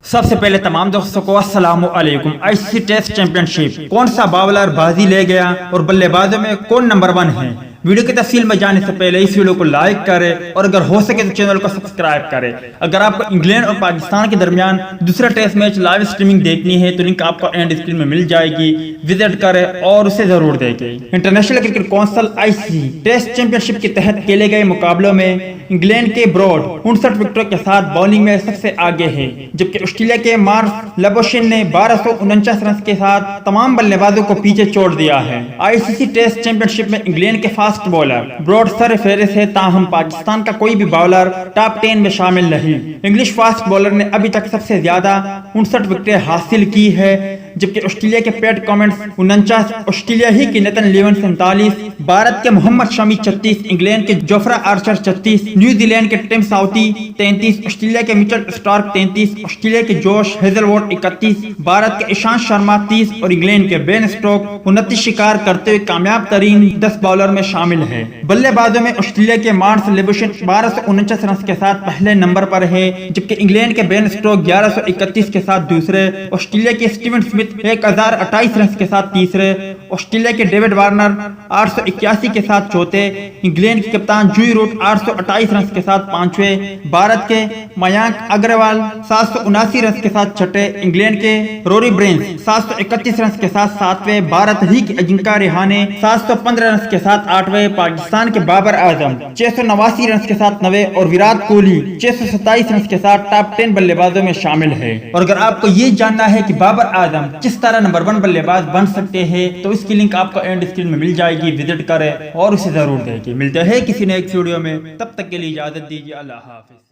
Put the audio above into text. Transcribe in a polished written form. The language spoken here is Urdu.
سب سے پہلے تمام دوستوں کو السلام علیکم۔ آئی سی سی ٹیسٹ چیمپئن شپ کون سا باولر بازی لے گیا اور بلے بازوں میں کون نمبر 1 ہے؟ ویڈیو کی تفصیل میں جانے سے پہلے اس ویڈیو کو لائک کرے اور اگر ہو سکے تو چینل کو سبسکرائب کرے۔ اگر آپ کو انگلینڈ اور پاکستان کے درمیان دوسرا ٹیسٹ میچ لائیو اسٹریمنگ دیکھنی ہے تو لنک آپ کو اینڈ اسکرین میں مل جائے گی، وزٹ کرے اور اسے ضرور دیکھیں۔ International cricket council I C C test champion شپ کے تحت کھیلے گئے مقابلوں میں انگلینڈ کے براڈ 59 وکٹوں کے ساتھ بالنگ میں سب سے آگے ہے، جبکہ آسٹریلیا کے مارک لیبوشن نے 1249 رنز کے ساتھ تمام بلے بازوں کو پیچھے چھوڑ دیا ہے۔ آئی سی سی ٹیسٹ چیمپئن شپ میں انگلینڈ کے فاسٹ بالر براڈ سر فہرست ہے، تاہم پاکستان کا کوئی بھی بالر ٹاپ 10 میں شامل نہیں۔ انگلش فاسٹ بالر نے ابھی تک سب سے زیادہ 59 وکٹیں حاصل کی ہے، جبکہ آسٹریلیا کے پیٹ کمنس 49، آسٹریلیا ہی کی نیتن لیون 47، بھارت کے محمد شامی 36، انگلینڈ کے جوفرا آرچر 36، نیوزی لینڈ کے ٹم ساؤتھی 33، آسٹریلیا کے مچل اسٹارک 33، آسٹریلیا کے جوش ہیزل ووڈ 31، بھارت کے ایشانت شرما 30 اور انگلینڈ کے بین اسٹوک 29 شکار کرتے ہوئے کامیاب ترین 10 بالر میں شامل ہے۔ بلے بازوں میں آسٹریلیا کے مارک لیبوشن 1249 رنز کے ساتھ پہلے نمبر پر ہے، جبکہ انگلینڈ کے بین اسٹوک 1131 کے ساتھ دوسرے، آسٹریلیا کے اسٹیون سمتھ 1028 رنز کے ساتھ تیسرے، آسٹریلیا کے ڈیوڈ وارنر 881 کے ساتھ چوتھے، انگلینڈ کے کپتان جوئی روٹ 828 رنز کے ساتھ پانچویں، بھارت کے میانک اگروال 779 رنز کے ساتھ چھٹے، انگلینڈ کے روری برینز 731 رنز کے ساتھ ساتویں، بھارت ہی کے اجنکا ریہانے 715 رنز کے ساتھ آٹھویں، پاکستان کے بابر اعظم 689 رنز کے ساتھ نویں اور وراٹ کوہلی 627 رنز کے ساتھ ٹاپ 10 بلے بازوں میں شامل ہے۔ اور اگر آپ کو یہ جاننا ہے کہ بابر اعظم کس طرح نمبر 1 بلے باز بن سکتے ہیں تو اس کی لنک آپ کو اینڈ اسکرین میں مل جائے گی، وزٹ کریں اور اسے ضرور دیکھیں۔ ملتے ہیں کسی نیکسٹ ویڈیو میں، تب تک کے لیے اجازت دیجیے، اللہ حافظ۔